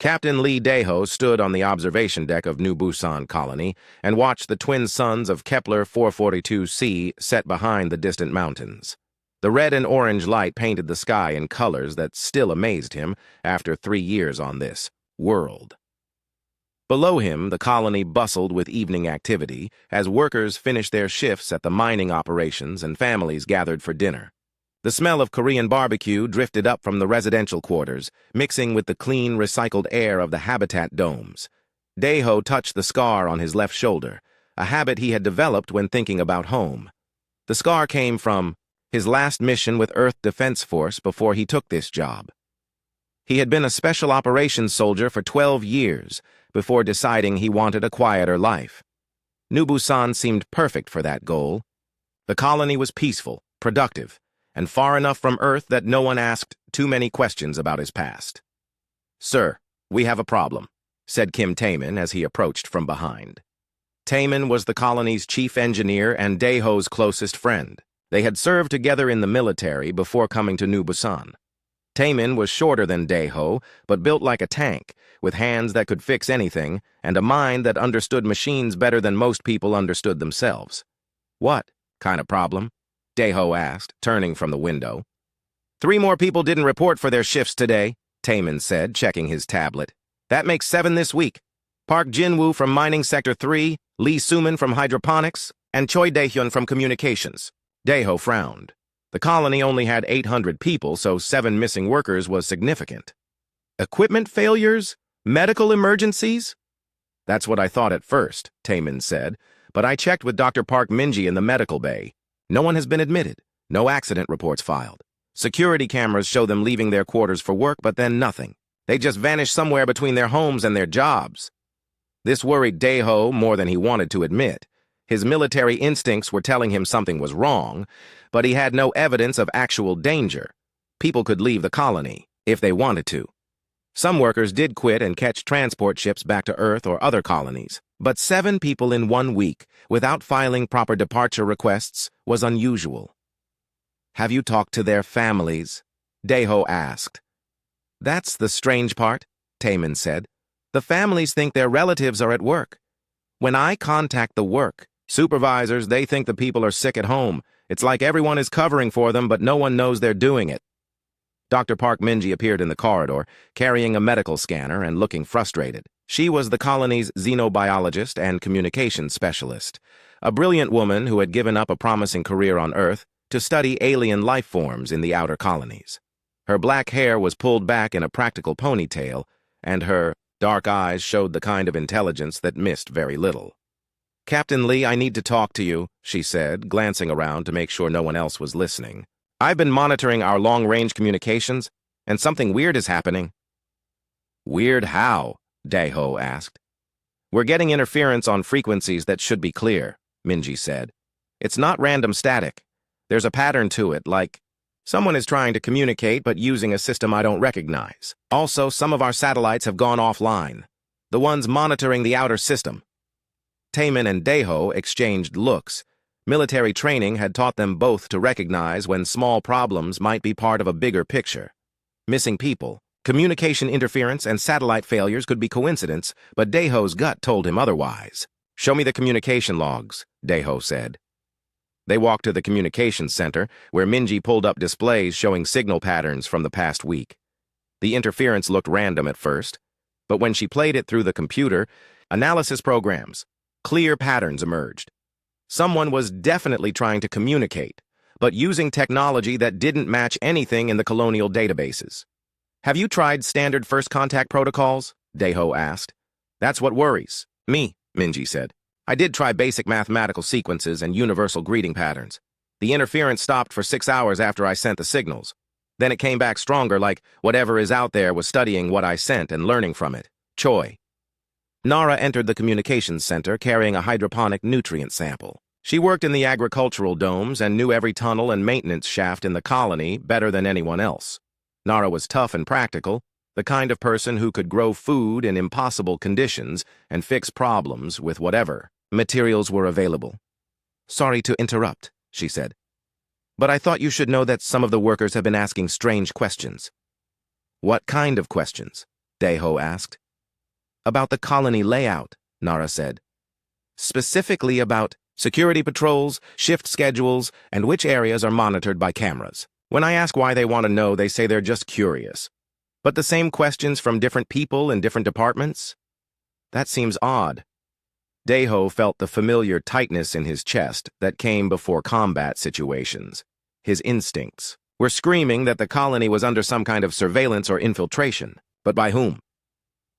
Captain Lee Daho stood on the observation deck of New Busan Colony and watched the twin suns of Kepler 442c set behind the distant mountains. The red and orange light painted the sky in colors that still amazed him after 3 years on this world. Below him, the colony bustled with evening activity as workers finished their shifts at the mining operations and families gathered for dinner. The smell of Korean barbecue drifted up from the residential quarters, mixing with the clean, recycled air of the habitat domes. Daho touched the scar on his left shoulder, a habit he had developed when thinking about home. The scar came from his last mission with Earth Defense Force before he took this job. He had been a special operations soldier for 12 years before deciding he wanted a quieter life. New Busan seemed perfect for that goal. The colony was peaceful, productive, and far enough from Earth that no one asked too many questions about his past. "Sir, we have a problem," said Kim Taemin as he approached from behind. Taemin was the colony's chief engineer and Daho's closest friend. They had served together in the military before coming to New Busan. Taemin was shorter than Daho, but built like a tank, with hands that could fix anything and a mind that understood machines better than most people understood themselves. "What kind of problem?" Daho asked, turning from the window. "3 more people didn't report for their shifts today," Taemin said, checking his tablet. "That makes 7 this week. Park Jin-woo from Mining Sector 3, Lee Suman from Hydroponics, and Choi Dae-hyun from Communications." Daho frowned. The colony only had 800 people, so 7 missing workers was significant. "Equipment failures? Medical emergencies?" "That's what I thought at first," Taemin said, "but I checked with Dr. Park Minji in the medical bay. No one has been admitted. No accident reports filed. Security cameras show them leaving their quarters for work, but then nothing. They just vanished somewhere between their homes and their jobs." This worried Daho more than he wanted to admit. His military instincts were telling him something was wrong, but he had no evidence of actual danger. People could leave the colony, if they wanted to. Some workers did quit and catch transport ships back to Earth or other colonies. But 7 people in 1 week, without filing proper departure requests, was unusual. "Have you talked to their families?" Daho asked. "That's the strange part," Taemin said. "The families think their relatives are at work. When I contact the work, supervisors, they think the people are sick at home. It's like everyone is covering for them, but no one knows they're doing it." Dr. Park Minji appeared in the corridor, carrying a medical scanner and looking frustrated. She was the colony's xenobiologist and communications specialist, a brilliant woman who had given up a promising career on Earth to study alien life forms in the outer colonies. Her black hair was pulled back in a practical ponytail, and her dark eyes showed the kind of intelligence that missed very little. "Captain Lee, I need to talk to you," she said, glancing around to make sure no one else was listening. "I've been monitoring our long-range communications, and something weird is happening." "Weird how?" Daho asked. "We're getting interference on frequencies that should be clear," Minji said. "It's not random static. There's a pattern to it, like someone is trying to communicate but using a system I don't recognize. Also, some of our satellites have gone offline, the ones monitoring the outer system." Taemin and Daho exchanged looks. Military training had taught them both to recognize when small problems might be part of a bigger picture. Missing people, communication interference, and satellite failures could be coincidence, but Daho's gut told him otherwise. "Show me the communication logs," Daho said. They walked to the communications center, where Minji pulled up displays showing signal patterns from the past week. The interference looked random at first, but when she played it through the computer, analysis programs, clear patterns emerged. Someone was definitely trying to communicate, but using technology that didn't match anything in the colonial databases. "Have you tried standard first contact protocols?" Daho asked. "That's what worries me," Minji said. "I did try basic mathematical sequences and universal greeting patterns. The interference stopped for 6 hours after I sent the signals. Then it came back stronger, like whatever is out there was studying what I sent and learning from it." Choi. Nara entered the communications center carrying a hydroponic nutrient sample. She worked in the agricultural domes and knew every tunnel and maintenance shaft in the colony better than anyone else. Nara was tough and practical, the kind of person who could grow food in impossible conditions and fix problems with whatever materials were available. "Sorry to interrupt," she said, "but I thought you should know that some of the workers have been asking strange questions." "What kind of questions?" Deho asked. About the colony layout, Nara said. Specifically about security patrols, shift schedules, and which areas are monitored by cameras. When I ask why they want to know, they say they're just curious. But the same questions from different people in different departments? That seems odd. Deho felt the familiar tightness in his chest that came before combat situations. His instincts were screaming that the colony was under some kind of surveillance or infiltration. But by whom?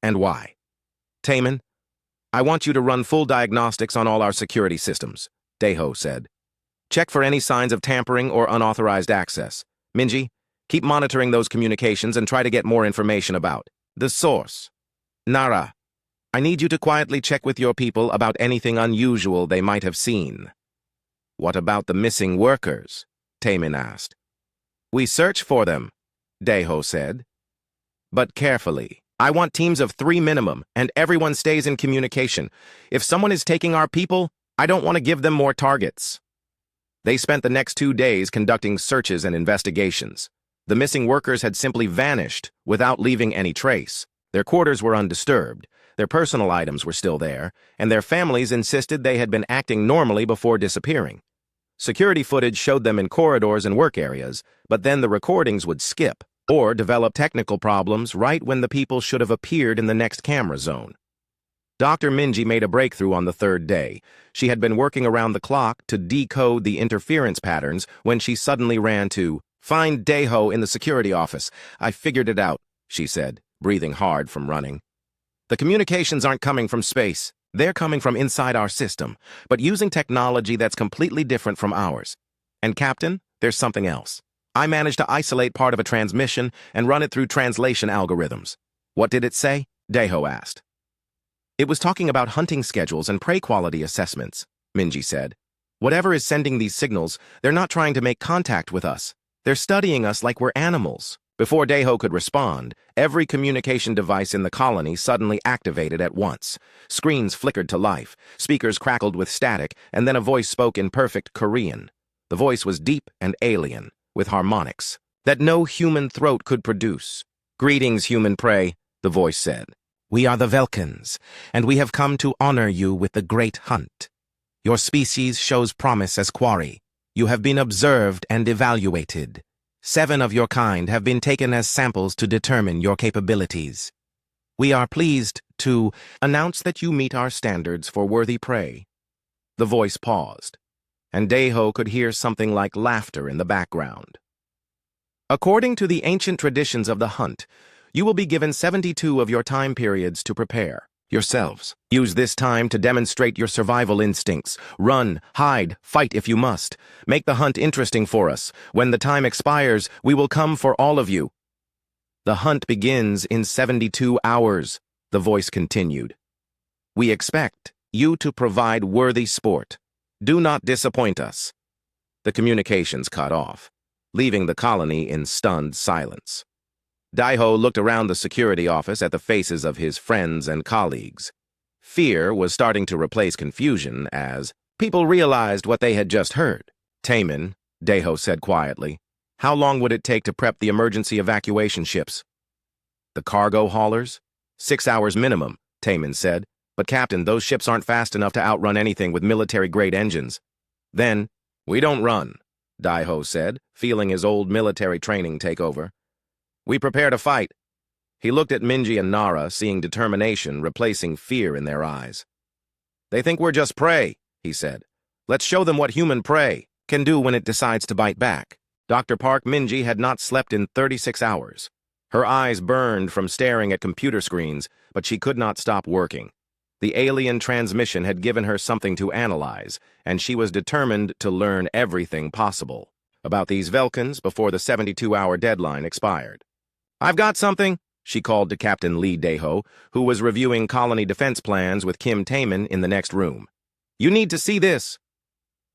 And why? Taman, I want you to run full diagnostics on all our security systems, Deho said. Check for any signs of tampering or unauthorized access. Minji, keep monitoring those communications and try to get more information about the source. Nara, I need you to quietly check with your people about anything unusual they might have seen. What about the missing workers? Taman asked. We search for them, Deho said. But carefully. I want teams of 3 minimum, and everyone stays in communication. If someone is taking our people, I don't want to give them more targets. They spent the next 2 days conducting searches and investigations. The missing workers had simply vanished without leaving any trace. Their quarters were undisturbed, their personal items were still there, and their families insisted they had been acting normally before disappearing. Security footage showed them in corridors and work areas, but then the recordings would skip or develop technical problems right when the people should have appeared in the next camera zone. Dr. Minji made a breakthrough on the 3rd day. She had been working around the clock to decode the interference patterns when she suddenly ran to find Deho in the security office. I figured it out, she said, breathing hard from running. The communications aren't coming from space. They're coming from inside our system, but using technology that's completely different from ours. And Captain, there's something else. I managed to isolate part of a transmission and run it through translation algorithms. What did it say? Deho asked. It was talking about hunting schedules and prey quality assessments, Minji said. Whatever is sending these signals, they're not trying to make contact with us. They're studying us like we're animals. Before Deho could respond, every communication device in the colony suddenly activated at once. Screens flickered to life, speakers crackled with static, and then a voice spoke in perfect Korean. The voice was deep and alien, with harmonics that no human throat could produce. Greetings, human prey, the voice said. We are the Velkans, and we have come to honor you with the great hunt. Your species shows promise as quarry. You have been observed and evaluated. 7 of your kind have been taken as samples to determine your capabilities. We are pleased to announce that you meet our standards for worthy prey. The voice paused, and Deho could hear something like laughter in the background. According to the ancient traditions of the hunt, you will be given 72 of your time periods to prepare yourselves. Use this time to demonstrate your survival instincts. Run, hide, fight if you must. Make the hunt interesting for us. When the time expires, we will come for all of you. The hunt begins in 72 hours, the voice continued. We expect you to provide worthy sport. Do not disappoint us. The communications cut off, leaving the colony in stunned silence. Deho looked around the security office at the faces of his friends and colleagues. Fear was starting to replace confusion as people realized what they had just heard. Taman, Deho said quietly, how long would it take to prep the emergency evacuation ships? The cargo haulers? 6 hours minimum, Taman said. But Captain, those ships aren't fast enough to outrun anything with military-grade engines. Then, we don't run, Deho said, feeling his old military training take over. We prepare to fight. He looked at Minji and Nara, seeing determination replacing fear in their eyes. They think we're just prey, he said. Let's show them what human prey can do when it decides to bite back. Dr. Park Minji had not slept in 36 hours. Her eyes burned from staring at computer screens, but she could not stop working. The alien transmission had given her something to analyze, and she was determined to learn everything possible about these Velkans before the 72-hour deadline expired. I've got something, she called to Captain Lee Deho, who was reviewing colony defense plans with Kim Taman in the next room. You need to see this.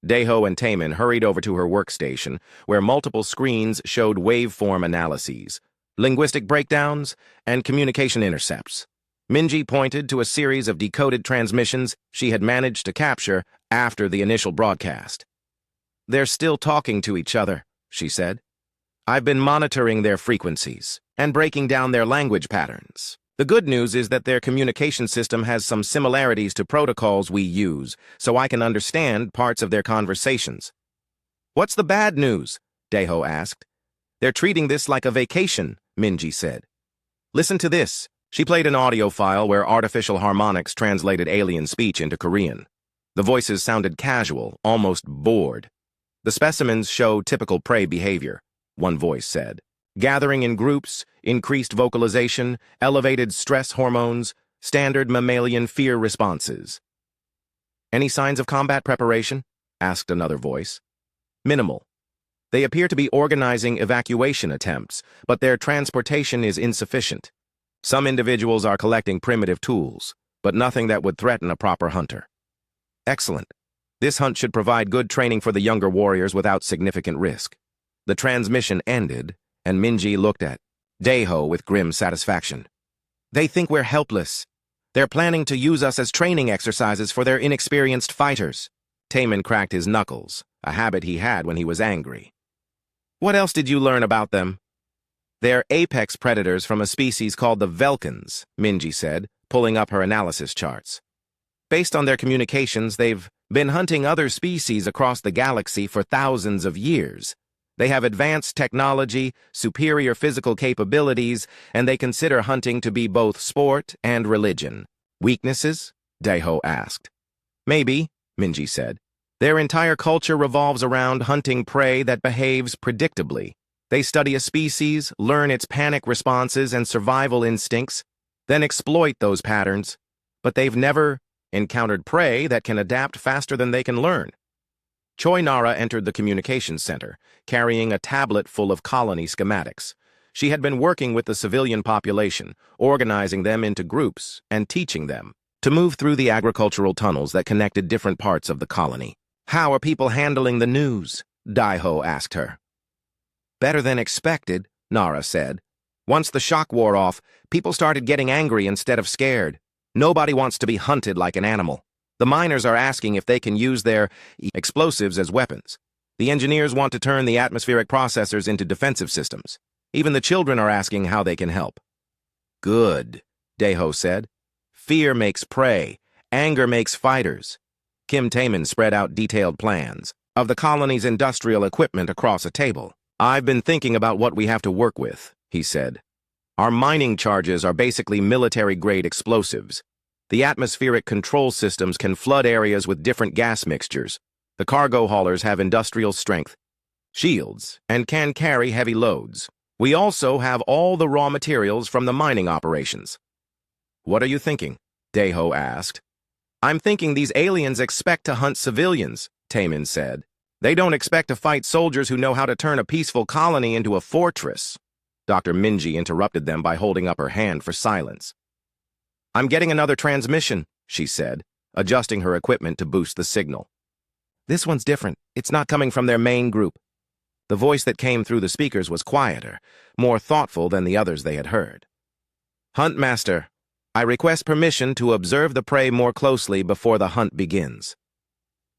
Deho and Taman hurried over to her workstation, where multiple screens showed waveform analyses, linguistic breakdowns, and communication intercepts. Minji pointed to a series of decoded transmissions she had managed to capture after the initial broadcast. They're still talking to each other, she said. I've been monitoring their frequencies and breaking down their language patterns. The good news is that their communication system has some similarities to protocols we use, so I can understand parts of their conversations. What's the bad news? Deho asked. They're treating this like a vacation, Minji said. Listen to this. She played an audio file where artificial harmonics translated alien speech into Korean. The voices sounded casual, almost bored. The specimens show typical prey behavior, one voice said. Gathering in groups, increased vocalization, elevated stress hormones, standard mammalian fear responses. Any signs of combat preparation? Asked another voice. Minimal. They appear to be organizing evacuation attempts, but their transportation is insufficient. Some individuals are collecting primitive tools, but nothing that would threaten a proper hunter. Excellent. This hunt should provide good training for the younger warriors without significant risk. The transmission ended, and Minji looked at Deho with grim satisfaction. They think we're helpless. They're planning to use us as training exercises for their inexperienced fighters. Taemin cracked his knuckles, a habit he had when he was angry. What else did you learn about them? They're apex predators from a species called the Velkans, Minji said, pulling up her analysis charts. Based on their communications, they've been hunting other species across the galaxy for thousands of years. They have advanced technology, superior physical capabilities, and they consider hunting to be both sport and religion. Weaknesses? Deho asked. Maybe, Minji said. Their entire culture revolves around hunting prey that behaves predictably. They study a species, learn its panic responses and survival instincts, then exploit those patterns. But they've never encountered prey that can adapt faster than they can learn. Choi Nara entered the communications center, carrying a tablet full of colony schematics. She had been working with the civilian population, organizing them into groups and teaching them to move through the agricultural tunnels that connected different parts of the colony. How are people handling the news? Deho asked her. Better than expected, Nara said. Once the shock wore off, people started getting angry instead of scared. Nobody wants to be hunted like an animal. The miners are asking if they can use their explosives as weapons. The engineers want to turn the atmospheric processors into defensive systems. Even the children are asking how they can help. Good, Deho said. Fear makes prey. Anger makes fighters. Kim Taemin spread out detailed plans of the colony's industrial equipment across a table. I've been thinking about what we have to work with, he said. Our mining charges are basically military-grade explosives. The atmospheric control systems can flood areas with different gas mixtures. The cargo haulers have industrial strength, shields, and can carry heavy loads. We also have all the raw materials from the mining operations. What are you thinking? Deho asked. I'm thinking these aliens expect to hunt civilians, Taemin said. They don't expect to fight soldiers who know how to turn a peaceful colony into a fortress. Dr. Minji interrupted them by holding up her hand for silence. I'm getting another transmission, she said, adjusting her equipment to boost the signal. This one's different. It's not coming from their main group. The voice that came through the speakers was quieter, more thoughtful than the others they had heard. Huntmaster, I request permission to observe the prey more closely before the hunt begins.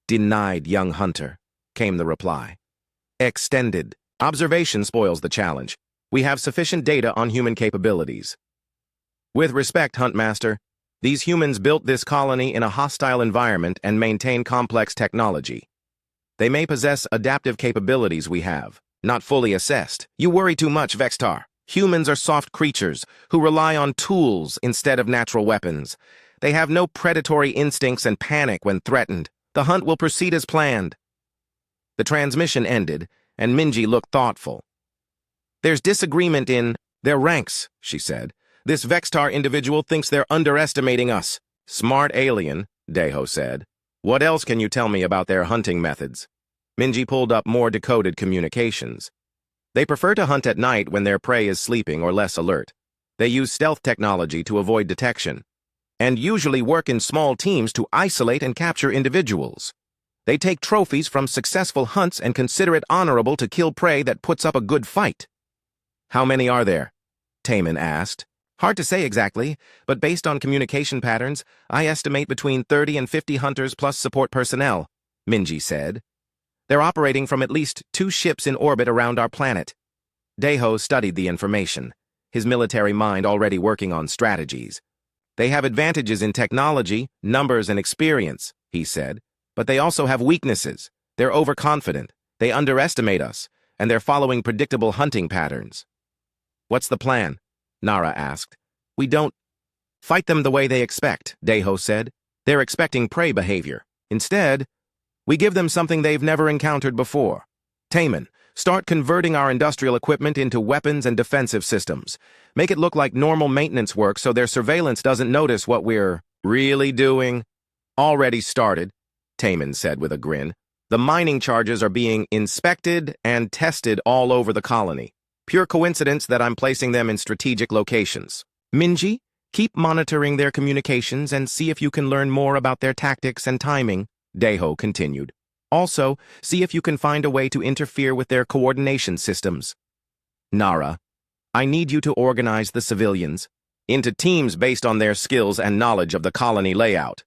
Denied, young hunter, came the reply. Extended. Observation spoils the challenge. We have sufficient data on human capabilities. With respect, Huntmaster, these humans built this colony in a hostile environment and maintain complex technology. They may possess adaptive capabilities we have, not fully assessed. You worry too much, Vextar. Humans are soft creatures who rely on tools instead of natural weapons. They have no predatory instincts and panic when threatened. The hunt will proceed as planned. The transmission ended, and Minji looked thoughtful. There's disagreement in their ranks, she said. This Vextar individual thinks they're underestimating us. Smart alien, Deho said. What else can you tell me about their hunting methods? Minji pulled up more decoded communications. They prefer to hunt at night when their prey is sleeping or less alert. They use stealth technology to avoid detection, and usually work in small teams to isolate and capture individuals. They take trophies from successful hunts and consider it honorable to kill prey that puts up a good fight. How many are there? Taemin asked. Hard to say exactly, but based on communication patterns, I estimate between 30 and 50 hunters plus support personnel, Minji said. They're operating from at least 2 ships in orbit around our planet. Deho studied the information. his military mind already working on strategies. They have advantages in technology, numbers, and experience, he said, but they also have weaknesses. They're overconfident, they underestimate us, and they're following predictable hunting patterns. What's the plan? Nara asked. We don't fight them the way they expect, Deho said. They're expecting prey behavior. Instead, we give them something they've never encountered before. Taman, start converting our industrial equipment into weapons and defensive systems. Make it look like normal maintenance work so their surveillance doesn't notice what we're really doing. Already started, Taman said with a grin. The mining charges are being inspected and tested all over the colony. Pure coincidence that I'm placing them in strategic locations. Minji, keep monitoring their communications and see if you can learn more about their tactics and timing, Deho continued. Also, see if you can find a way to interfere with their coordination systems. Nara, I need you to organize the civilians into teams based on their skills and knowledge of the colony layout.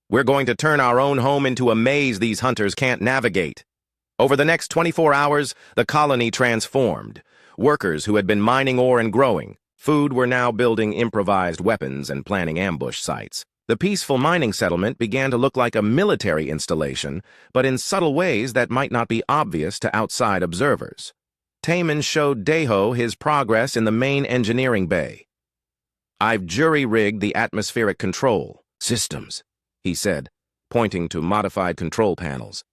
We're going to turn our own home into a maze these hunters can't navigate. Over the next 24 hours, the colony transformed. Workers who had been mining ore and growing food were now building improvised weapons and planning ambush sites. The peaceful mining settlement began to look like a military installation, but in subtle ways that might not be obvious to outside observers. Taman showed Deho his progress in the main engineering bay. I've jury-rigged the atmospheric control systems, he said, pointing to modified control panels.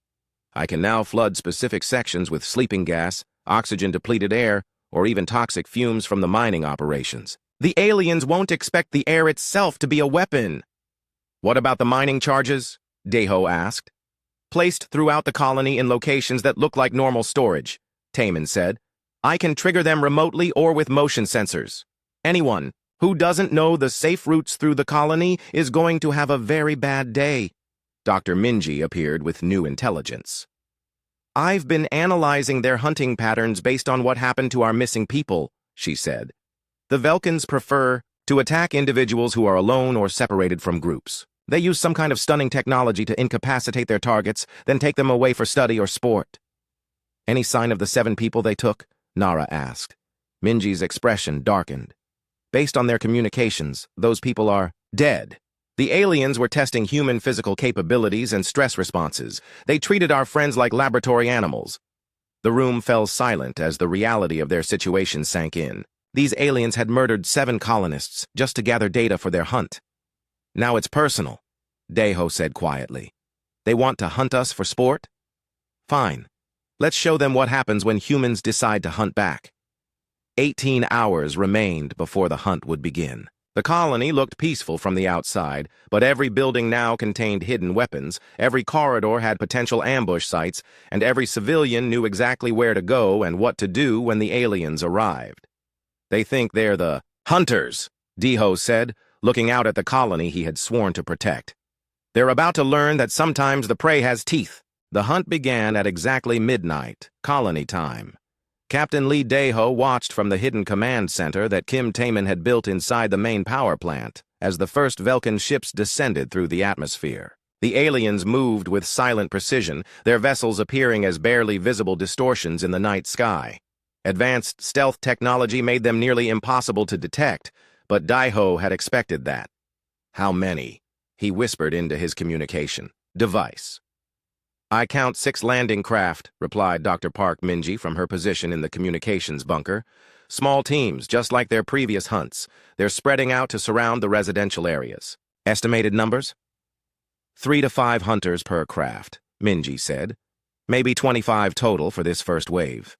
I can now flood specific sections with sleeping gas, oxygen-depleted air, or even toxic fumes from the mining operations. The aliens won't expect the air itself to be a weapon. What about the mining charges? Deho asked. Placed throughout the colony in locations that look like normal storage, Taman said. I can trigger them remotely or with motion sensors. Anyone who doesn't know the safe routes through the colony is going to have a very bad day. Dr. Minji appeared with new intelligence. I've been analyzing their hunting patterns based on what happened to our missing people, she said. The Velkans prefer to attack individuals who are alone or separated from groups. They use some kind of stunning technology to incapacitate their targets, then take them away for study or sport. Any sign of the 7 people they took? Nara asked. Minji's expression darkened. Based on their communications, those people are dead. The aliens were testing human physical capabilities and stress responses. They treated our friends like laboratory animals. The room fell silent as the reality of their situation sank in. These aliens had murdered 7 colonists just to gather data for their hunt. Now it's personal, Deho said quietly. They want to hunt us for sport? Fine. Let's show them what happens when humans decide to hunt back. 18 hours remained before the hunt would begin. The colony looked peaceful from the outside, but every building now contained hidden weapons, every corridor had potential ambush sites, and every civilian knew exactly where to go and what to do when the aliens arrived. They think they're the hunters, Deho said, looking out at the colony he had sworn to protect. They're about to learn that sometimes the prey has teeth. The hunt began at exactly midnight, colony time. Captain Lee Deho watched from the hidden command center that Kim Taman had built inside the main power plant as the first Velkan ships descended through the atmosphere. The aliens moved with silent precision, their vessels appearing as barely visible distortions in the night sky. Advanced stealth technology made them nearly impossible to detect, but Deho had expected that. How many? He whispered into his communication device. I count 6 landing craft, replied Dr. Park Minji from her position in the communications bunker. Small teams, just like their previous hunts. They're spreading out to surround the residential areas. Estimated numbers? 3 to 5 hunters per craft, Minji said. Maybe 25 total for this first wave.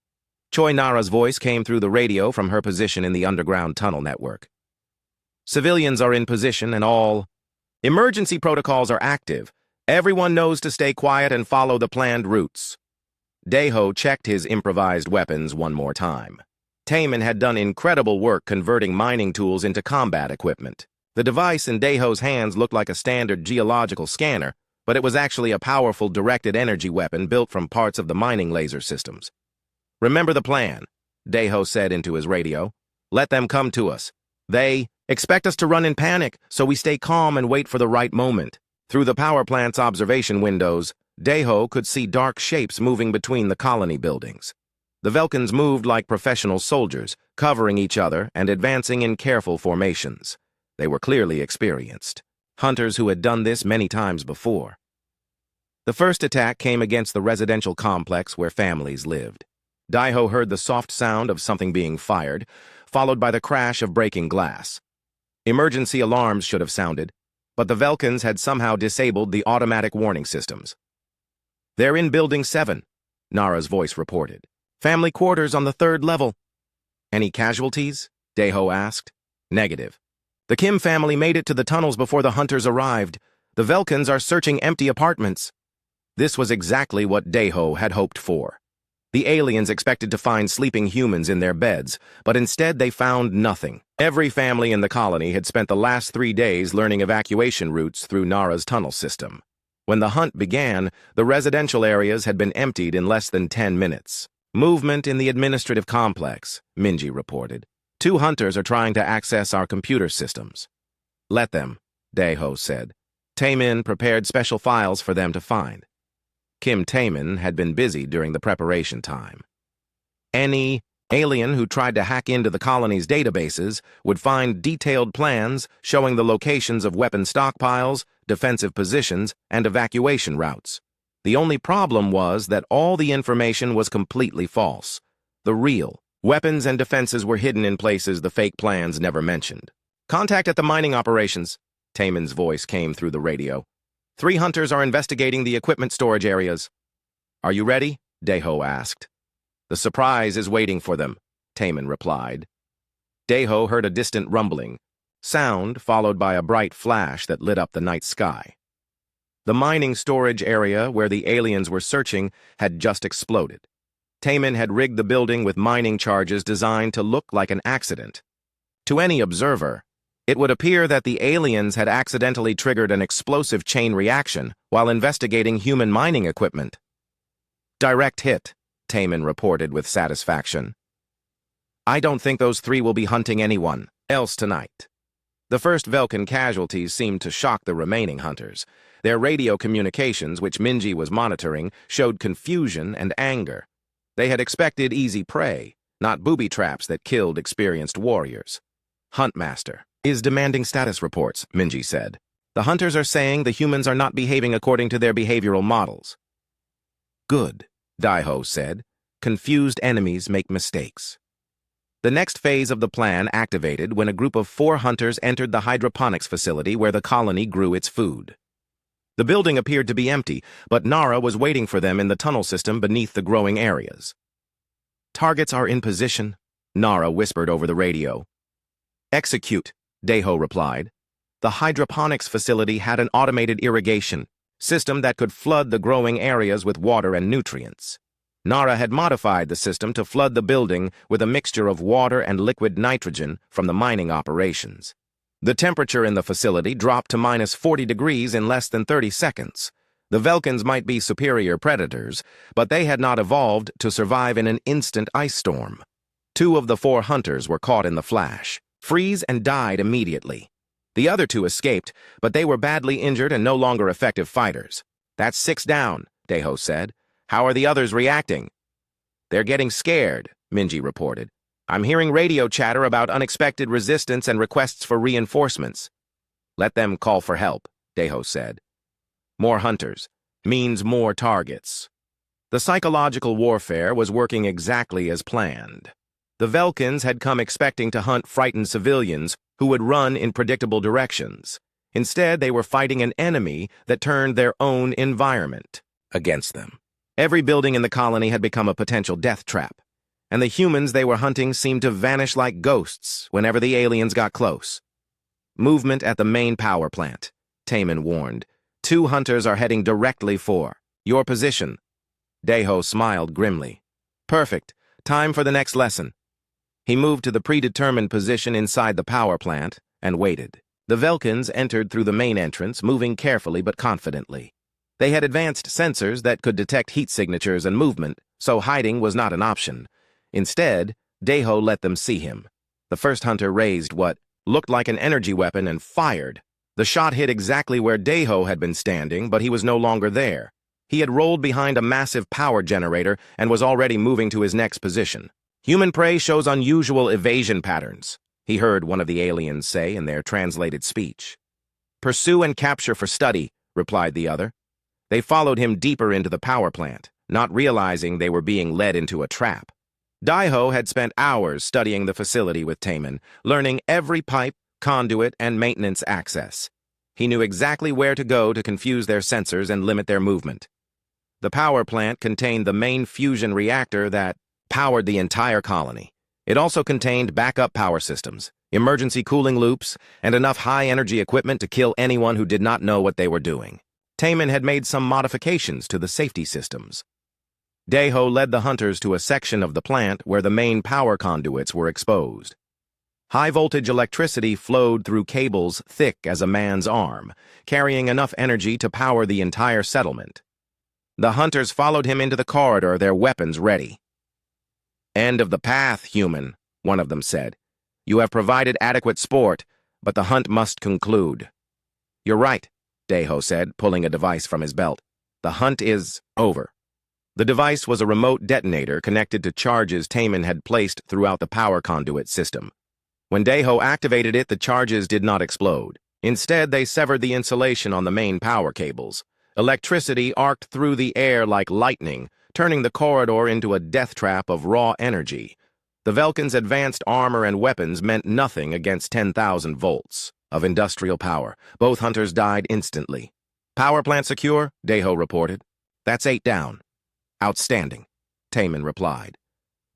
Choi Nara's voice came through the radio from her position in the underground tunnel network. Civilians are in position and all emergency protocols are active. Everyone knows to stay quiet and follow the planned routes. Deho checked his improvised weapons one more time. Taman had done incredible work converting mining tools into combat equipment. The device in Deho's hands looked like a standard geological scanner, but it was actually a powerful directed energy weapon built from parts of the mining laser systems. Remember the plan, Deho said into his radio. Let them come to us. They expect us to run in panic, so we stay calm and wait for the right moment. Through the power plant's observation windows, Deho could see dark shapes moving between the colony buildings. The Velkans moved like professional soldiers, covering each other and advancing in careful formations. They were clearly experienced, hunters who had done this many times before. The first attack came against the residential complex where families lived. Daiho heard the soft sound of something being fired, followed by the crash of breaking glass. Emergency alarms should have sounded, but the Velkans had somehow disabled the automatic warning systems. "They're in Building 7, Nara's voice reported. "Family quarters on the 3rd level." "Any casualties?" Daiho asked. "Negative. The Kim family made it to the tunnels before the hunters arrived. The Velkans are searching empty apartments." This was exactly what Daiho had hoped for. The aliens expected to find sleeping humans in their beds, but instead they found nothing. Every family in the colony had spent the last 3 days learning evacuation routes through Nara's tunnel system. When the hunt began, the residential areas had been emptied in less than 10 minutes. "Movement in the administrative complex," Minji reported. "2 hunters are trying to access our computer systems." "Let them," Daiho said. Taemin prepared special files for them to find. Kim Taemin had been busy during the preparation time. Any alien who tried to hack into the colony's databases would find detailed plans showing the locations of weapon stockpiles, defensive positions, and evacuation routes. The only problem was that all the information was completely false. The real weapons and defenses were hidden in places the fake plans never mentioned. "Contact at the mining operations," Taemin's voice came through the radio. 3 hunters are investigating the equipment storage areas." "Are you ready?" Daiho asked. "The surprise is waiting for them," Taemin replied. Daiho heard a distant rumbling, sound followed by a bright flash that lit up the night sky. The mining storage area where the aliens were searching had just exploded. Taemin had rigged the building with mining charges designed to look like an accident. To any observer, it would appear that the aliens had accidentally triggered an explosive chain reaction while investigating human mining equipment. "Direct hit," Taemin reported with satisfaction. "I don't think those 3 will be hunting anyone else tonight." The first Velkan casualties seemed to shock the remaining hunters. Their radio communications, which Minji was monitoring, showed confusion and anger. They had expected easy prey, not booby traps that killed experienced warriors. "Huntmaster is demanding status reports," Minji said. "The hunters are saying the humans are not behaving according to their behavioral models." "Good," Daiho said. "Confused enemies make mistakes." The next phase of the plan activated when a group of 4 hunters entered the hydroponics facility where the colony grew its food. The building appeared to be empty, but Nara was waiting for them in the tunnel system beneath the growing areas. "Targets are in position," Nara whispered over the radio. "Execute," Daiho replied. The hydroponics facility had an automated irrigation system that could flood the growing areas with water and nutrients. Nara had modified the system to flood the building with a mixture of water and liquid nitrogen from the mining operations. The temperature in the facility dropped to -40 degrees in less than 30 seconds. The Velkans might be superior predators, but they had not evolved to survive in an instant ice storm. 2 of the 4 hunters were caught in the flash, freeze and died immediately. The other 2 escaped, but they were badly injured and no longer effective fighters. "That's 6 down," Daiho said. "How are the others reacting?" "They're getting scared," Minji reported. "I'm hearing radio chatter about unexpected resistance and requests for reinforcements." "Let them call for help," Daiho said. More hunters means more targets. The psychological warfare was working exactly as planned. The Velkans had come expecting to hunt frightened civilians who would run in predictable directions. Instead, they were fighting an enemy that turned their own environment against them. Every building in the colony had become a potential death trap, and the humans they were hunting seemed to vanish like ghosts whenever the aliens got close. "Movement at the main power plant," Taemin warned. 2 hunters are heading directly for your position." Daiho smiled grimly. "Perfect. Time for the next lesson." He moved to the predetermined position inside the power plant and waited. The Velkans entered through the main entrance, moving carefully but confidently. They had advanced sensors that could detect heat signatures and movement, so hiding was not an option. Instead, Daiho let them see him. The first hunter raised what looked like an energy weapon and fired. The shot hit exactly where Daiho had been standing, but he was no longer there. He had rolled behind a massive power generator and was already moving to his next position. Human prey shows unusual evasion patterns, he heard one of the aliens say in their translated speech. Pursue and capture for study, replied the other. They followed him deeper into the power plant, not realizing they were being led into a trap. Daiho had spent hours studying the facility with Taemin, learning every pipe, conduit, and maintenance access. He knew exactly where to go to confuse their sensors and limit their movement. The power plant contained the main fusion reactor that powered the entire colony. It also contained backup power systems, emergency cooling loops, and enough high-energy equipment to kill anyone who did not know what they were doing. Taemin had made some modifications to the safety systems. Daiho led the hunters to a section of the plant where the main power conduits were exposed. High-voltage electricity flowed through cables thick as a man's arm, carrying enough energy to power the entire settlement. The hunters followed him into the corridor, their weapons ready. "End of the path, human," one of them said. "You have provided adequate sport, but the hunt must conclude." "You're right," Daiho said, pulling a device from his belt. "The hunt is over." The device was a remote detonator connected to charges Taemin had placed throughout the power conduit system. When Daiho activated it, the charges did not explode. Instead, they severed the insulation on the main power cables. Electricity arced through the air like lightning, turning the corridor into a death trap of raw energy. The Velkin's advanced armor and weapons meant nothing against 10,000 volts of industrial power. Both hunters died instantly. "Power plant secure," Daiho reported. "That's 8 down." "Outstanding," Taemin replied.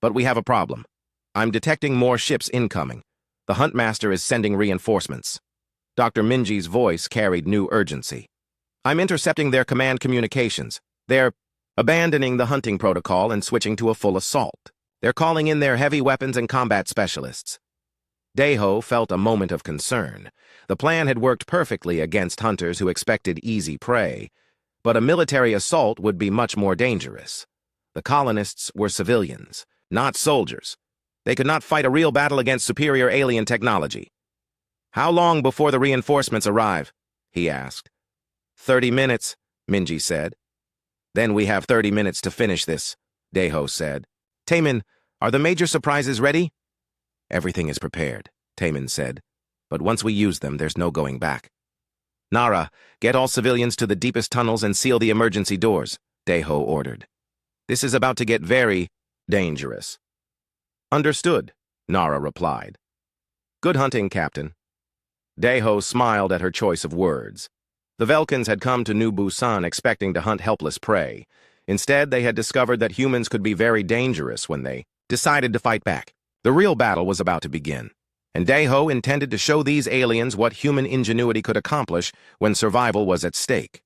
"But we have a problem. I'm detecting more ships incoming. The Huntmaster is sending reinforcements." Dr. Minji's voice carried new urgency. "I'm intercepting their command communications. They're abandoning the hunting protocol and switching to a full assault. They're calling in their heavy weapons and combat specialists." Daiho felt a moment of concern. The plan had worked perfectly against hunters who expected easy prey, but a military assault would be much more dangerous. The colonists were civilians, not soldiers. They could not fight a real battle against superior alien technology. "How long before the reinforcements arrive?" he asked. 30 minutes, Minji said. "Then we have 30 minutes to finish this," Daiho said. "Taemin, are the major surprises ready?" "Everything is prepared," Taemin said. "But once we use them, there's no going back." "Nara, get all civilians to the deepest tunnels and seal the emergency doors," Daiho ordered. "This is about to get very dangerous." "Understood," Nara replied. "Good hunting, Captain." Daiho smiled at her choice of words. The Velkins had come to New Busan expecting to hunt helpless prey. Instead, they had discovered that humans could be very dangerous when they decided to fight back. The real battle was about to begin, and Daiho intended to show these aliens what human ingenuity could accomplish when survival was at stake.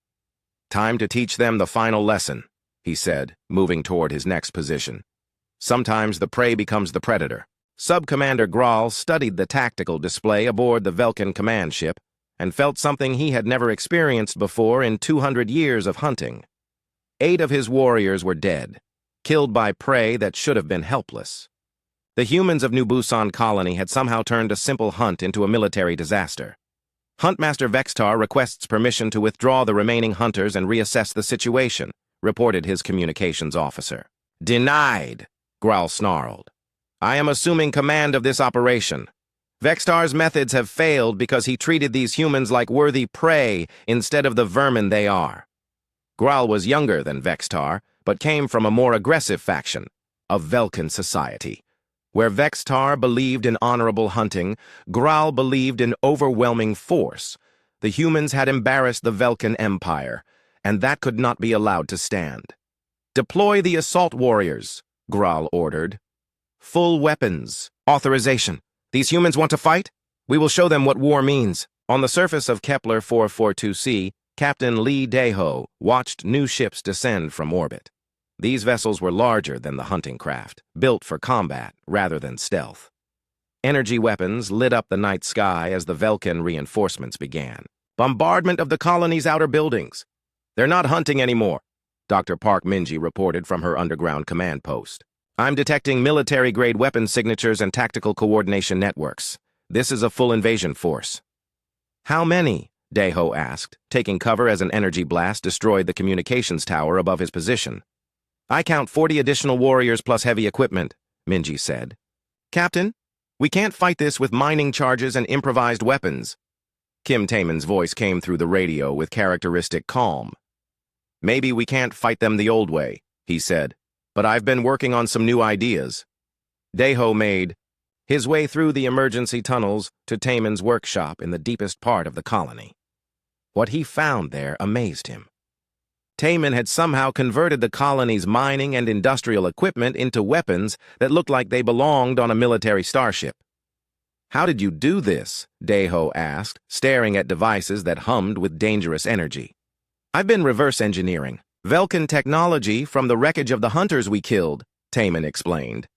"Time to teach them the final lesson," he said, moving toward his next position. "Sometimes the prey becomes the predator." Sub-Commander Graal studied the tactical display aboard the Velkin command ship and felt something he had never experienced before in 200 years of hunting. 8 of his warriors were dead, killed by prey that should have been helpless. The humans of New Busan Colony had somehow turned a simple hunt into a military disaster. "Huntmaster Vextar requests permission to withdraw the remaining hunters and reassess the situation," reported his communications officer. "Denied," Graal snarled. "I am assuming command of this operation. Vextar's methods have failed because he treated these humans like worthy prey instead of the vermin they are." Graal was younger than Vextar, but came from a more aggressive faction of Velkin society. Where Vextar believed in honorable hunting, Graal believed in overwhelming force. The humans had embarrassed the Velkin Empire, and that could not be allowed to stand. "Deploy the assault warriors," Graal ordered. "Full weapons. Authorization. These humans want to fight? We will show them what war means." On the surface of Kepler 442c, Captain Lee Daiho watched new ships descend from orbit. These vessels were larger than the hunting craft, built for combat rather than stealth. Energy weapons lit up the night sky as the Velkin reinforcements began. "Bombardment of the colony's outer buildings. They're not hunting anymore," Dr. Park Minji reported from her underground command post. "I'm detecting military-grade weapon signatures and tactical coordination networks. This is a full invasion force." "How many?" Deho asked, taking cover as an energy blast destroyed the communications tower above his position. I count 40 additional warriors plus heavy equipment, Minji said. Captain, we can't fight this with mining charges and improvised weapons. Kim Taemin's voice came through the radio with characteristic calm. Maybe we can't fight them the old way, he said, but I've been working on some new ideas. Deho made his way through the emergency tunnels to Taemin's workshop in the deepest part of the colony. What he found there amazed him. Taemin had somehow converted the colony's mining and industrial equipment into weapons that looked like they belonged on a military starship. How did you do this? Deho asked, staring at devices that hummed with dangerous energy. I've been reverse engineering Velkan technology from the wreckage of the hunters we killed, Taemin explained.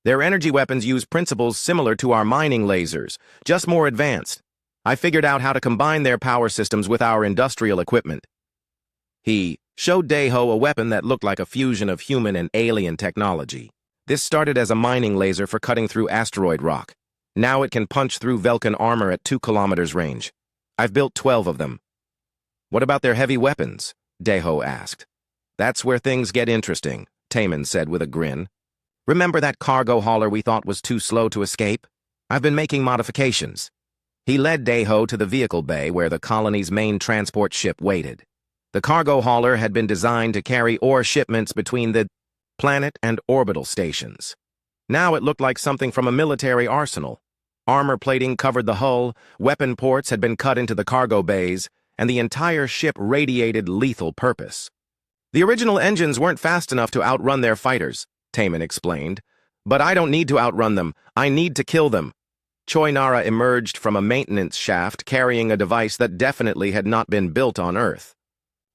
Their energy weapons use principles similar to our mining lasers, just more advanced. I figured out how to combine their power systems with our industrial equipment. He showed Deho a weapon that looked like a fusion of human and alien technology. This started as a mining laser for cutting through asteroid rock. Now it can punch through Velkan armor at 2 kilometers range. I've built 12 of them. What about their heavy weapons? Deho asked. That's where things get interesting, Taemin said with a grin. Remember that cargo hauler we thought was too slow to escape? I've been making modifications. He led Deho to the vehicle bay where the colony's main transport ship waited. The cargo hauler had been designed to carry ore shipments between the planet and orbital stations. Now it looked like something from a military arsenal. Armor plating covered the hull, weapon ports had been cut into the cargo bays, and the entire ship radiated lethal purpose. The original engines weren't fast enough to outrun their fighters, Taemin explained. But I don't need to outrun them. I need to kill them. Choi Nara emerged from a maintenance shaft carrying a device that definitely had not been built on Earth.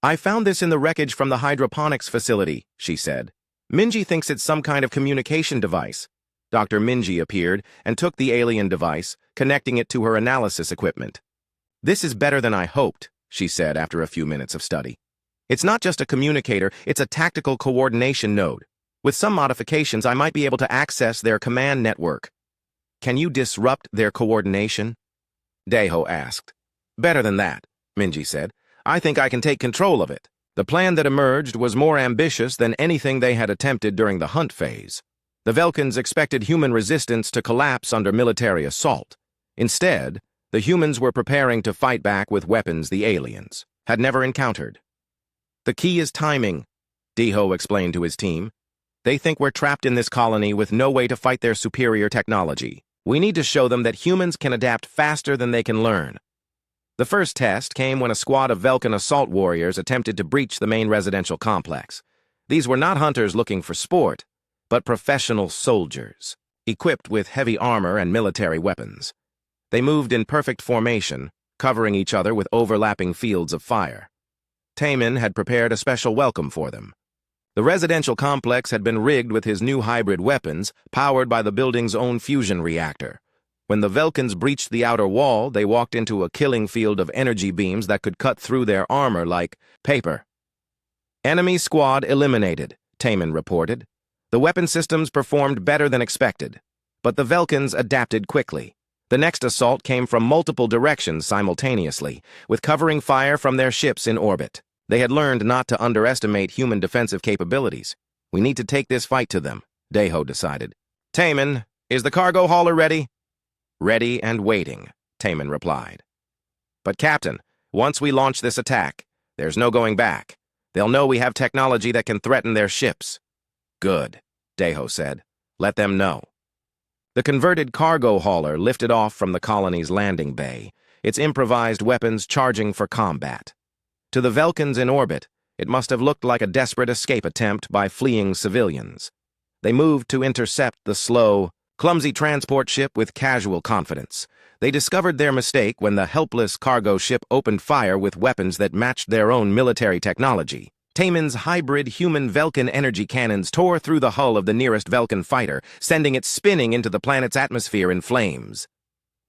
I found this in the wreckage from the hydroponics facility, she said. Minji thinks it's some kind of communication device. Dr. Minji appeared and took the alien device, connecting it to her analysis equipment. This is better than I hoped, she said after a few minutes of study. It's not just a communicator, it's a tactical coordination node. With some modifications, I might be able to access their command network. Can you disrupt their coordination? Deho asked. Better than that, Minji said. I think I can take control of it. The plan that emerged was more ambitious than anything they had attempted during the hunt phase. The Velkans expected human resistance to collapse under military assault. Instead, the humans were preparing to fight back with weapons the aliens had never encountered. The key is timing, Deho explained to his team. They think we're trapped in this colony with no way to fight their superior technology. We need to show them that humans can adapt faster than they can learn. The first test came when a squad of Velkan assault warriors attempted to breach the main residential complex. These were not hunters looking for sport, but professional soldiers, equipped with heavy armor and military weapons. They moved in perfect formation, covering each other with overlapping fields of fire. Taemin had prepared a special welcome for them. The residential complex had been rigged with his new hybrid weapons, powered by the building's own fusion reactor. When the Velkans breached the outer wall, they walked into a killing field of energy beams that could cut through their armor like paper. Enemy squad eliminated, Taemin reported. The weapon systems performed better than expected, but the Velkans adapted quickly. The next assault came from multiple directions simultaneously, with covering fire from their ships in orbit. They had learned not to underestimate human defensive capabilities. We need to take this fight to them, Deho decided. Taemin, is the cargo hauler ready? Ready and waiting, Taemin replied. But Captain, once we launch this attack, there's no going back. They'll know we have technology that can threaten their ships. Good, Deho said. Let them know. The converted cargo hauler lifted off from the colony's landing bay, its improvised weapons charging for combat. To the Velkans in orbit, it must have looked like a desperate escape attempt by fleeing civilians. They moved to intercept the slow, clumsy transport ship with casual confidence. They discovered their mistake when the helpless cargo ship opened fire with weapons that matched their own military technology. Taemin's hybrid human Velkan energy cannons tore through the hull of the nearest Velkan fighter, sending it spinning into the planet's atmosphere in flames.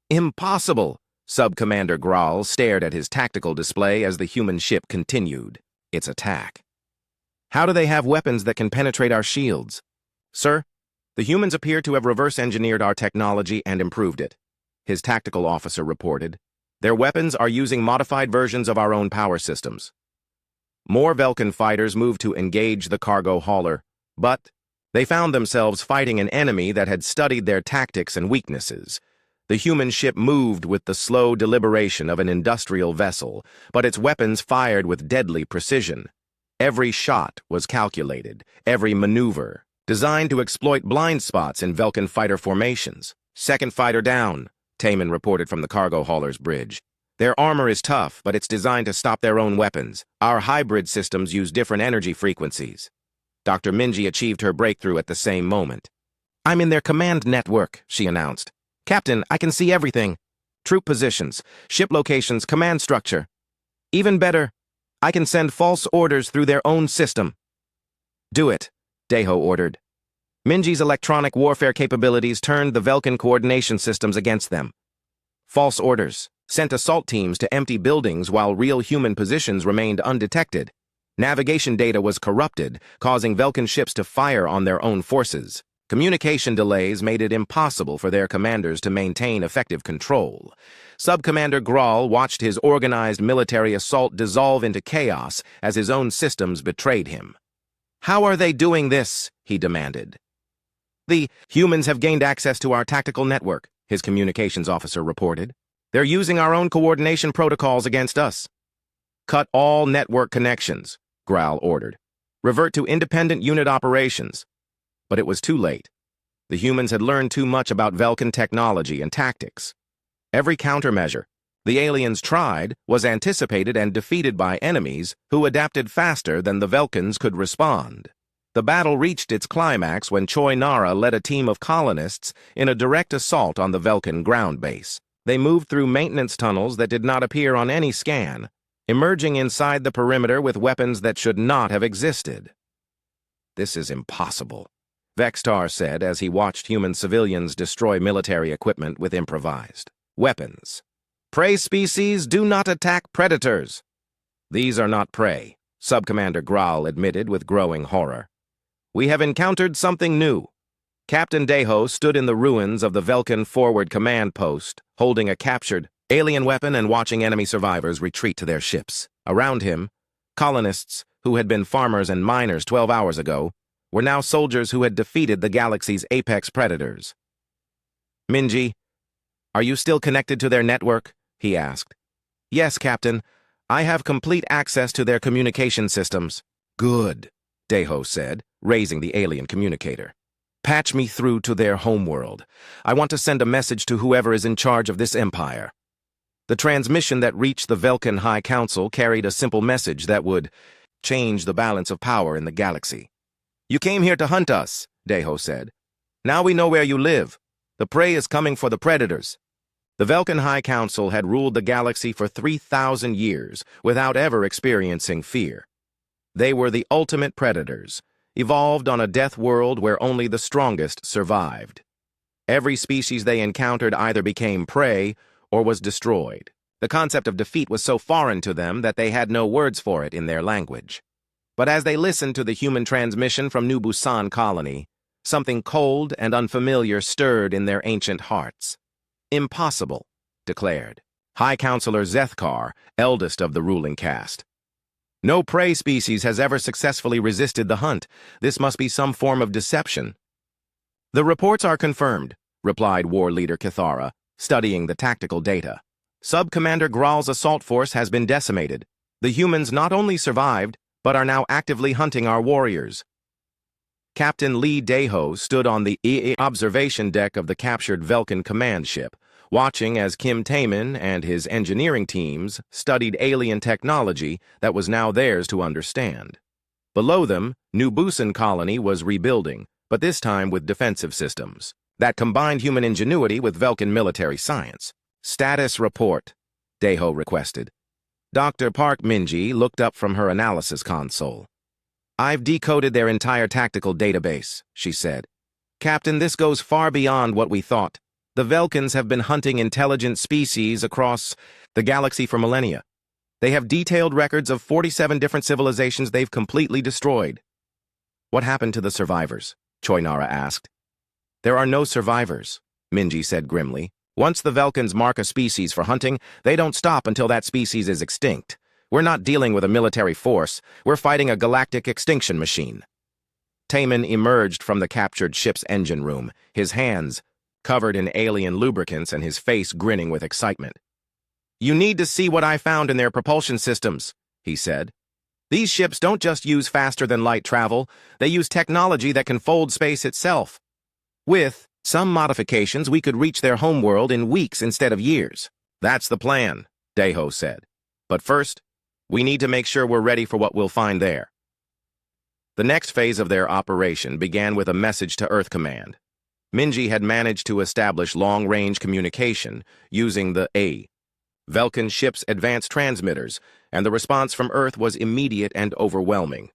Impossible! Sub-Commander Graal stared at his tactical display as the human ship continued its attack. How do they have weapons that can penetrate our shields? Sir, the humans appear to have reverse-engineered our technology and improved it, his tactical officer reported. Their weapons are using modified versions of our own power systems. More Velkin fighters moved to engage the cargo hauler, but they found themselves fighting an enemy that had studied their tactics and weaknesses. The human ship moved with the slow deliberation of an industrial vessel, but its weapons fired with deadly precision. Every shot was calculated, every maneuver, designed to exploit blind spots in Velkin fighter formations. "Second fighter down," Taman reported from the cargo hauler's bridge. "Their armor is tough, but it's designed to stop their own weapons. Our hybrid systems use different energy frequencies." Dr. Minji achieved her breakthrough at the same moment. "I'm in their command network," she announced. "Captain, I can see everything. Troop positions, ship locations, command structure. Even better, I can send false orders through their own system." "Do it," Deho ordered. Minji's electronic warfare capabilities turned the Velkin coordination systems against them. False orders sent assault teams to empty buildings while real human positions remained undetected. Navigation data was corrupted, causing Velkin ships to fire on their own forces. Communication delays made it impossible for their commanders to maintain effective control. Sub-Commander Graal watched his organized military assault dissolve into chaos as his own systems betrayed him. "How are they doing this?" he demanded. "The humans have gained access to our tactical network," his communications officer reported. "They're using our own coordination protocols against us." "Cut all network connections," Graal ordered. "Revert to independent unit operations." But it was too late. The humans had learned too much about Velkin technology and tactics. Every countermeasure the aliens tried was anticipated and defeated by enemies who adapted faster than the Velkins could respond. The battle reached its climax when Choi Nara led a team of colonists in a direct assault on the Velkin ground base. They moved through maintenance tunnels that did not appear on any scan, emerging inside the perimeter with weapons that should not have existed. "This is impossible," Vextar said as he watched human civilians destroy military equipment with improvised weapons. "Prey species do not attack predators." "These are not prey," Sub-Commander Graal admitted with growing horror. "We have encountered something new." Captain Deho stood in the ruins of the Velkin forward command post, holding a captured alien weapon and watching enemy survivors retreat to their ships. Around him, colonists, who had been farmers and miners 12 hours ago, were now soldiers who had defeated the galaxy's apex predators. "Minji, are you still connected to their network?" he asked. "Yes, Captain. I have complete access to their communication systems." "Good," Deho said, raising the alien communicator. "Patch me through to their homeworld. I want to send a message to whoever is in charge of this empire." The transmission that reached the Velkin High Council carried a simple message that would change the balance of power in the galaxy. "You came here to hunt us," Deho said. "Now we know where you live. The prey is coming for the predators." The Velkin High Council had ruled the galaxy for 3,000 years without ever experiencing fear. They were the ultimate predators, evolved on a death world where only the strongest survived. Every species they encountered either became prey or was destroyed. The concept of defeat was so foreign to them that they had no words for it in their language. But as they listened to the human transmission from New Busan colony, something cold and unfamiliar stirred in their ancient hearts. "Impossible," declared High Counselor Zethkar, eldest of the ruling caste. "No prey species has ever successfully resisted the hunt. This must be some form of deception." "The reports are confirmed," replied War Leader Kithara, studying the tactical data. "Sub-Commander Graal's assault force has been decimated. The humans not only survived, but are now actively hunting our warriors." Captain Lee Deho stood on the observation deck of the captured Velkin command ship, watching as Kim Taman and his engineering teams studied alien technology that was now theirs to understand. Below them, New Busan colony was rebuilding, but this time with defensive systems that combined human ingenuity with Velkin military science. "Status report," Deho requested. Dr. Park Minji looked up from her analysis console. "I've decoded their entire tactical database," she said. "Captain, this goes far beyond what we thought. The Velkins have been hunting intelligent species across the galaxy for millennia. They have detailed records of 47 different civilizations they've completely destroyed." "What happened to the survivors?" Choi Nara asked. "There are no survivors," Minji said grimly. Once the Velkans mark a species for hunting, they don't stop until that species is extinct. We're not dealing with a military force, we're fighting a galactic extinction machine. Taman emerged from the captured ship's engine room, his hands covered in alien lubricants and his face grinning with excitement. "You need to see what I found in their propulsion systems," he said. "These ships don't just use faster-than-light travel, they use technology that can fold space itself. With some modifications, we could reach their homeworld in weeks instead of years." "That's the plan," Deho said. "But first, we need to make sure we're ready for what we'll find there." The next phase of their operation began with a message to Earth Command. Minji had managed to establish long-range communication using the Velkan ship's advanced transmitters, and the response from Earth was immediate and overwhelming.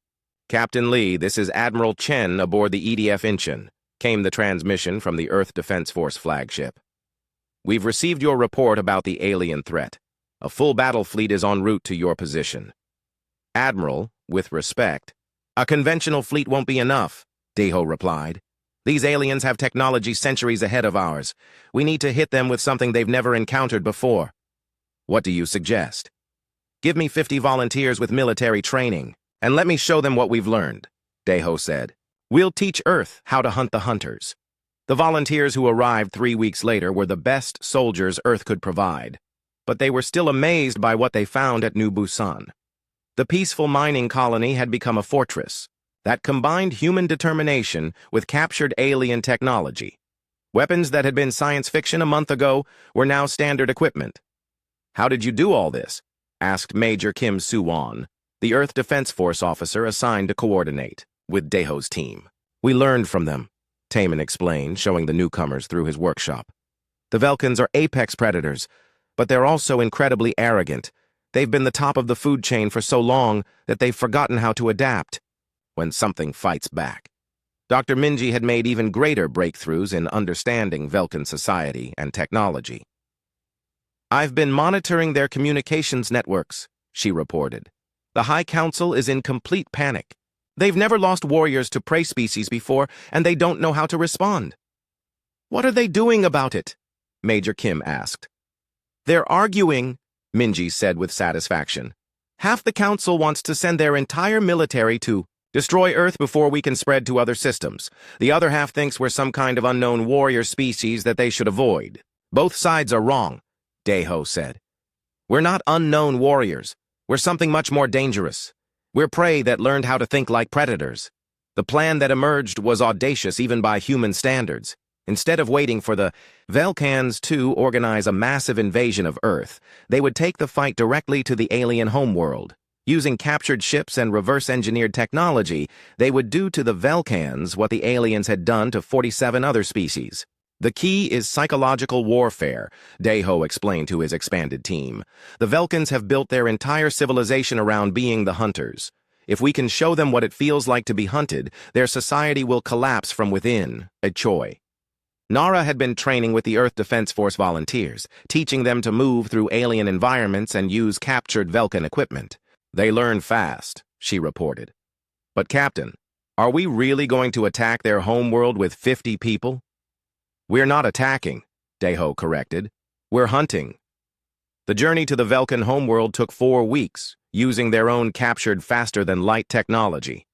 "Captain Lee, this is Admiral Chen aboard the EDF Incheon," came the transmission from the Earth Defense Force flagship. "We've received your report about the alien threat. A full battle fleet is en route to your position." "Admiral, with respect, a conventional fleet won't be enough," Deho replied. "These aliens have technology centuries ahead of ours. We need to hit them with something they've never encountered before." "What do you suggest?" "Give me 50 volunteers with military training, and let me show them what we've learned," Deho said. "We'll teach Earth how to hunt the hunters." The volunteers who arrived 3 weeks later were the best soldiers Earth could provide, but they were still amazed by what they found at New Busan. The peaceful mining colony had become a fortress that combined human determination with captured alien technology. Weapons that had been science fiction a month ago were now standard equipment. "How did you do all this?" asked Major Kim Soo-won, the Earth Defense Force officer assigned to coordinate with Deho's team. "We learned from them," Taman explained, showing the newcomers through his workshop. "The Velkans are apex predators, but they're also incredibly arrogant. They've been the top of the food chain for so long that they've forgotten how to adapt when something fights back." Dr. Minji had made even greater breakthroughs in understanding Velkan society and technology. "I've been monitoring their communications networks," she reported. "The High Council is in complete panic. They've never lost warriors to prey species before, and they don't know how to respond." "What are they doing about it?" Major Kim asked. "They're arguing," Minji said with satisfaction. "Half the council wants to send their entire military to destroy Earth before we can spread to other systems. The other half thinks we're some kind of unknown warrior species that they should avoid. Both sides are wrong," Deho said. "We're not unknown warriors. We're something much more dangerous. We're prey that learned how to think like predators. The plan that emerged was audacious even by human standards. Instead of waiting for the Velkans to organize a massive invasion of Earth, they would take the fight directly to the alien homeworld. Using captured ships and reverse-engineered technology, they would do to the Velkans what the aliens had done to 47 other species. The key is psychological warfare, Deho explained to his expanded team. The Velkans have built their entire civilization around being the hunters. If we can show them what it feels like to be hunted, their society will collapse from within, a Choi. Nara had been training with the Earth Defense Force volunteers, teaching them to move through alien environments and use captured Velkan equipment. "They learn fast," she reported. "But Captain, are we really going to attack their homeworld with 50 people?" "We're not attacking," Deho corrected. "We're hunting." The journey to the Velkan homeworld took 4 weeks, using their own captured faster-than-light technology.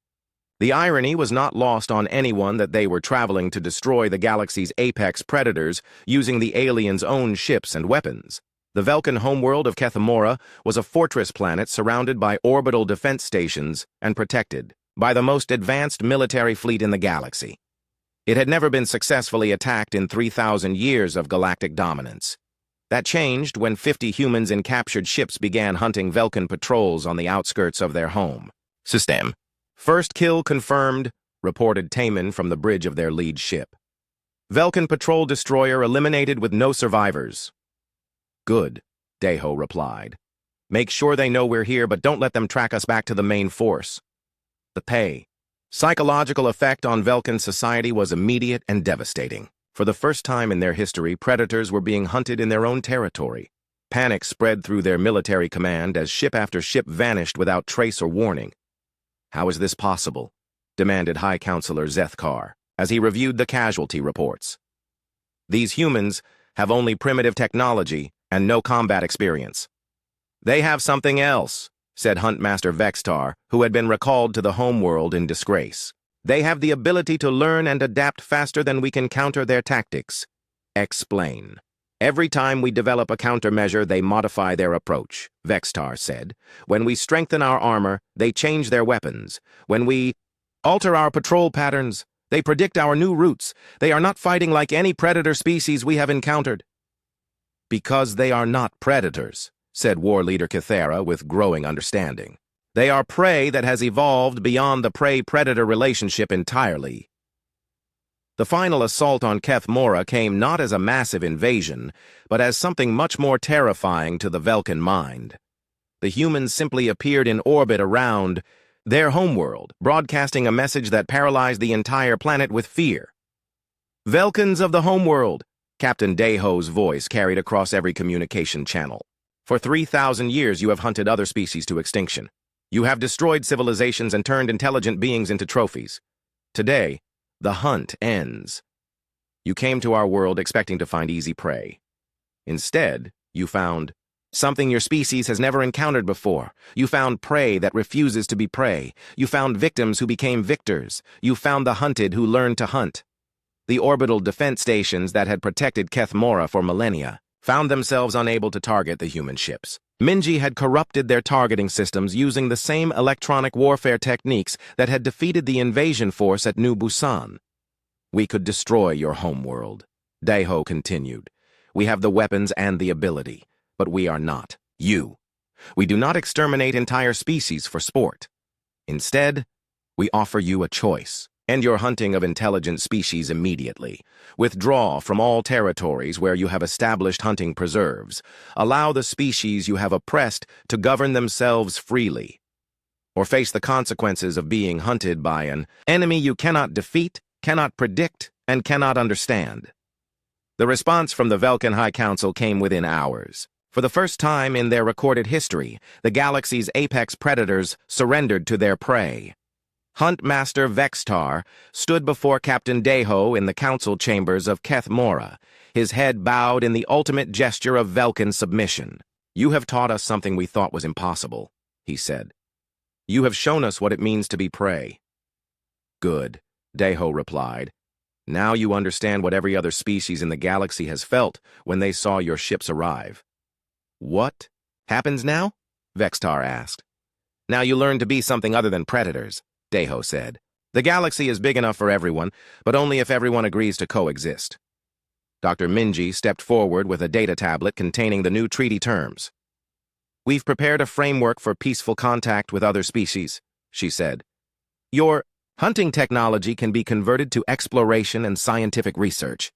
The irony was not lost on anyone that they were traveling to destroy the galaxy's apex predators using the aliens' own ships and weapons. The Velkan homeworld of Kethamora was a fortress planet surrounded by orbital defense stations and protected by the most advanced military fleet in the galaxy. It had never been successfully attacked in 3,000 years of galactic dominance. That changed when 50 humans in captured ships began hunting Velkan patrols on the outskirts of their home system. "First kill confirmed," reported Taman from the bridge of their lead ship. "Velkan patrol destroyer eliminated with no survivors." "Good," Deho replied. "Make sure they know we're here, but don't let them track us back to the main force." The psychological effect on Velkan society was immediate and devastating. For the first time in their history, predators were being hunted in their own territory. Panic spread through their military command as ship after ship vanished without trace or warning. "How is this possible?" demanded High Counselor Zethkar as he reviewed the casualty reports. "These humans have only primitive technology and no combat experience. They have something else, said Huntmaster Vextar, who had been recalled to the homeworld in disgrace. They have the ability to learn and adapt faster than we can counter their tactics. Explain. Every time we develop a countermeasure, they modify their approach, Vextar said. When we strengthen our armor, they change their weapons. When we alter our patrol patterns, they predict our new routes. They are not fighting like any predator species we have encountered. Because they are not predators, said War Leader Kythera with growing understanding. They are prey that has evolved beyond the prey-predator relationship entirely. The final assault on Keth Mora came not as a massive invasion, but as something much more terrifying to the Velkan mind. The humans simply appeared in orbit around their homeworld, broadcasting a message that paralyzed the entire planet with fear. Velkans of the homeworld, Captain Deho's voice carried across every communication channel. For 3,000 years you have hunted other species to extinction. You have destroyed civilizations and turned intelligent beings into trophies. Today, the hunt ends. You came to our world expecting to find easy prey. Instead, you found something your species has never encountered before. You found prey that refuses to be prey. You found victims who became victors. You found the hunted who learned to hunt. The orbital defense stations that had protected Keth Mora for millennia found themselves unable to target the human ships. Minji had corrupted their targeting systems using the same electronic warfare techniques that had defeated the invasion force at New Busan. We could destroy your homeworld, Deho continued. We have the weapons and the ability, but we are not you. We do not exterminate entire species for sport. Instead, we offer you a choice. End your hunting of intelligent species immediately. Withdraw from all territories where you have established hunting preserves. Allow the species you have oppressed to govern themselves freely. Or face the consequences of being hunted by an enemy you cannot defeat, cannot predict, and cannot understand. The response from the Velkan High Council came within hours. For the first time in their recorded history, the galaxy's apex predators surrendered to their prey. Huntmaster Vextar stood before Captain Deho in the council chambers of Keth Mora, his head bowed in the ultimate gesture of Velkan submission. You have taught us something we thought was impossible, he said. You have shown us what it means to be prey. Good, Deho replied. Now you understand what every other species in the galaxy has felt when they saw your ships arrive. What happens now? Vextar asked. Now you learn to be something other than predators, Deho said. The galaxy is big enough for everyone, but only if everyone agrees to coexist. Dr. Minji stepped forward with a data tablet containing the new treaty terms. We've prepared a framework for peaceful contact with other species, she said. Your hunting technology can be converted to exploration and scientific research.